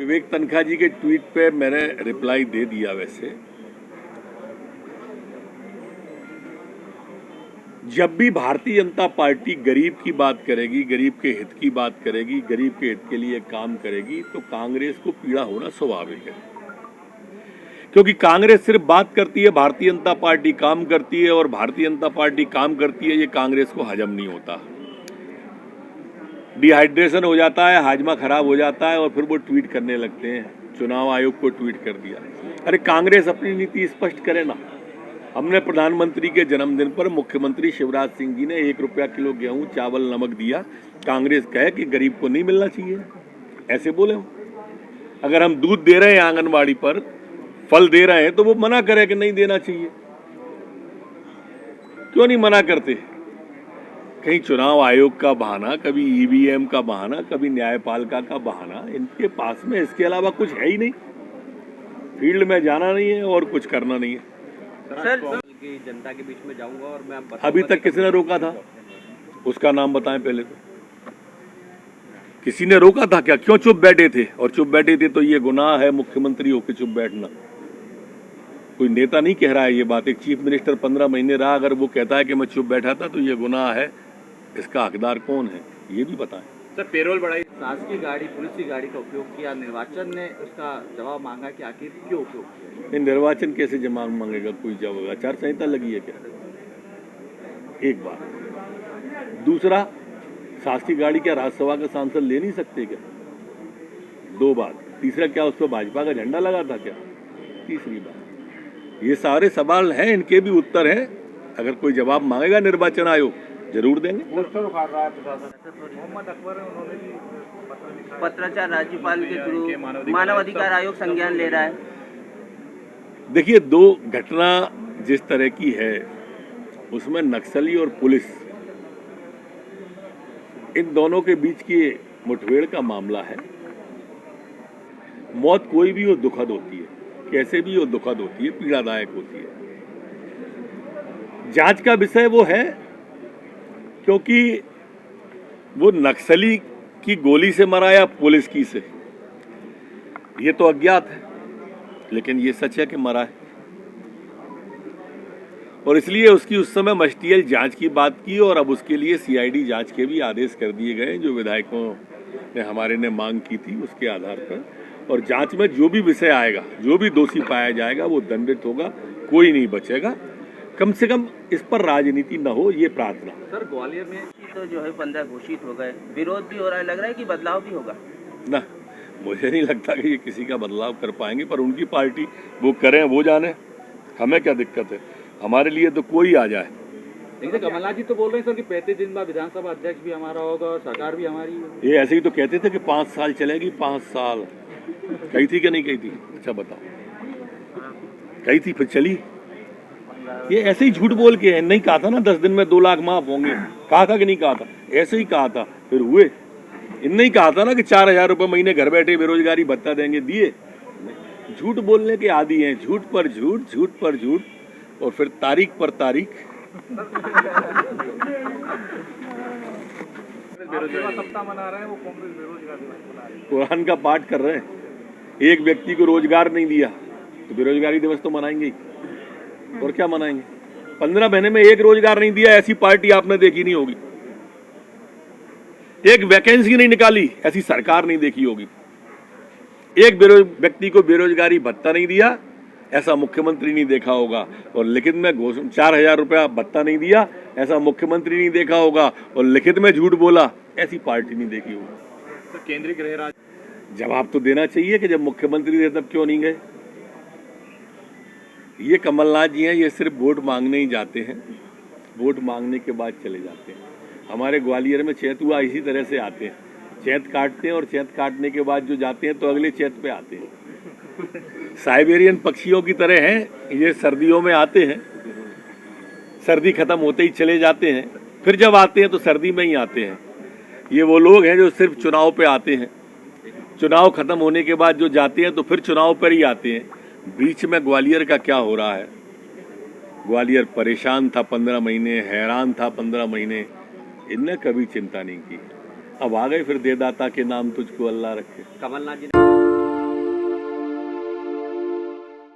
विवेक तनखा जी के ट्वीट पे मैंने रिप्लाई दे दिया। वैसे जब भी भारतीय जनता पार्टी गरीब की बात करेगी, गरीब के हित की बात करेगी, गरीब के हित के लिए काम करेगी, तो कांग्रेस को पीड़ा होना स्वाभाविक है। क्योंकि कांग्रेस सिर्फ बात करती है, भारतीय जनता पार्टी काम करती है, और भारतीय जनता पार्टी काम करती है, ये कांग्रेस को हजम नहीं होता। डिहाइड्रेशन हो जाता है, हाजमा खराब हो जाता है, और फिर वो ट्वीट करने लगते हैं, चुनाव आयोग को ट्वीट कर दिया। अरे कांग्रेस अपनी नीति स्पष्ट करे ना। हमने प्रधानमंत्री के जन्मदिन पर मुख्यमंत्री शिवराज सिंह जी ने 1 रुपया किलो गेहूं, चावल, नमक दिया। कांग्रेस कहे कि गरीब को नहीं मिलना चाहिए, ऐसे बोले हो। अगर हम दूध दे रहे हैं आंगनबाड़ी पर, फल दे रहे हैं, तो वो मना करे कि नहीं देना चाहिए। क्यों नहीं मना करते? कहीं चुनाव आयोग का बहाना, कभी ईवीएम का बहाना, कभी न्यायपालिका का बहाना। इनके पास में इसके अलावा कुछ है ही नहीं। फील्ड में जाना नहीं है और कुछ करना नहीं है। सर की जनता के बीच में जाऊंगा और मैं अभी तक किसने रोका था? उसका नाम बताएं पहले तो। किसी ने रोका था क्या? क्यों चुप बैठे थे? और चुप बैठे थे तो ये गुनाह है मुख्यमंत्री होकर चुप बैठना। कोई नेता नहीं कह रहा है ये बात। एक चीफ मिनिस्टर 15 महीने रहा, अगर वो कहता है कि मैं चुप बैठा था, तो ये गुनाह है। इसका हकदार कौन है ये भी बताएं। सर पेरोल बढ़ाई, शासकीय गाड़ी, पुलिस की गाड़ी का उपयोग किया, निर्वाचन ने उसका जवाब मांगा कि आखिर क्यों उपयोग किया? नहीं, निर्वाचन कैसे जवाब मांगेगा? कोई जवाब? आचार संहिता लगी है क्या? एक बात। दूसरा, शासकीय गाड़ी क्या राज्यसभा के सांसद ले नहीं सकते क्या? 2 बात। तीसरा, क्या उस पर भाजपा का झंडा लगा था क्या? तीसरी बात। ये सारे सवाल हैं, इनके भी उत्तर हैं। अगर कोई जवाब मांगेगा निर्वाचन आयोग, जरूर देंगे। पत्राचार राज्यपाल के थ्रू मानव अधिकार आयोग संज्ञान ले रहा है। देखिए, 2 घटना जिस तरह की है, उसमें नक्सली और पुलिस, इन दोनों के बीच की मुठभेड़ का मामला है। मौत कोई भी हो दुखद होती है, कैसे भी हो दुखद होती है, पीड़ादायक होती है। जांच का विषय वो है, क्योंकि वो नक्सली की गोली से मरा या पुलिस की से, ये तो अज्ञात है, लेकिन ये सच है कि मरा है। और इसलिए उसकी उस समय मस्टियल जांच की बात की, और अब उसके लिए सीआईडी जांच के भी आदेश कर दिए गए, जो विधायकों ने हमारे ने मांग की थी उसके आधार पर। और जांच में जो भी विषय आएगा, जो भी दोषी पाया जाएगा, वो दंडित होगा, कोई नहीं बचेगा। कम से कम इस पर राजनीति न हो, ये प्रार्थना। सर ग्वालियर में तो जो है 15 घोषित हो गए, विरोध भी हो रहा है, लग रहा है कि बदलाव भी होगा ना। मुझे नहीं लगता कि ये किसी का बदलाव कर पाएंगे, पर उनकी पार्टी वो करें, वो जाने, हमें क्या दिक्कत है। हमारे लिए तो कोई आ जाए। लेकिन कमलनाथ जी तो बोल रहे हैं सर कि 35 दिन बाद विधानसभा अध्यक्ष भी हमारा होगा और सरकार भी हमारी है। ये ऐसे ही तो कहते थे कि 5 साल चलेगी, 5 साल कही थी कि नहीं कही थी? अच्छा बताओ, कही थी, फिर चली? ये ऐसे ही झूठ बोल के है। नहीं कहा था ना 10 दिन में 2 लाख माफ होंगे? कहा था कि नहीं कहा था? ऐसे ही कहा था, फिर हुए। इन नहीं कहा था ना कि 4000 रुपये महीने घर बैठे बेरोजगारी भत्ता देंगे, दिए? झूठ बोलने के आदी हैं, झूठ पर झूठ, झूठ पर झूठ, और फिर तारीख पर तारीख। सप्ताह मना रहे हैं, वो कांग्रेस बेरोजगार दिवस मना रही है। कुरान का पाठ कर रहे हैं। एक व्यक्ति को रोजगार नहीं दिया तो बेरोजगारी दिवस तो मनाएंगे ही, और क्या मनाएंगे? 15 महीने में एक रोजगार नहीं दिया, ऐसी पार्टी आपने देखी नहीं होगी। एक वैकेंसी नहीं निकाली, ऐसी सरकार नहीं देखी होगी। एक व्यक्ति को बेरोजगारी भत्ता नहीं दिया, ऐसा मुख्यमंत्री नहीं देखा होगा। और लिखित में 4000 रुपया भत्ता नहीं दिया, ऐसा मुख्यमंत्री नहीं देखा होगा। और लिखित में झूठ बोला, ऐसी पार्टी नहीं देखी होगी। तो केंद्रीय गृह राज्य जवाब तो देना चाहिए कि जब मुख्यमंत्री थे तब क्यों नहीं गए। ये कमलनाथ जी हैं, ये सिर्फ वोट मांगने ही जाते हैं, वोट मांगने के बाद चले जाते हैं। हमारे ग्वालियर में चैत हुआ, इसी तरह से आते हैं, चैत काटते हैं, और चैत काटने के बाद जो जाते हैं तो अगले चैत पे आते हैं। साइबेरियन पक्षियों की तरह हैं ये, सर्दियों में आते हैं, सर्दी खत्म होते ही चले जाते हैं, फिर जब आते हैं तो सर्दी में ही आते हैं। ये वो लोग हैं जो सिर्फ चुनाव पे आते हैं, चुनाव खत्म होने के बाद जो जाते हैं तो फिर चुनाव पर ही आते हैं। बीच में ग्वालियर का क्या हो रहा है? ग्वालियर परेशान था 15 महीने, हैरान था 15 महीने, इनने कभी चिंता नहीं की। अब आ गए फिर, देदाता के नाम तुझको अल्लाह रखे। कमलनाथ जी ने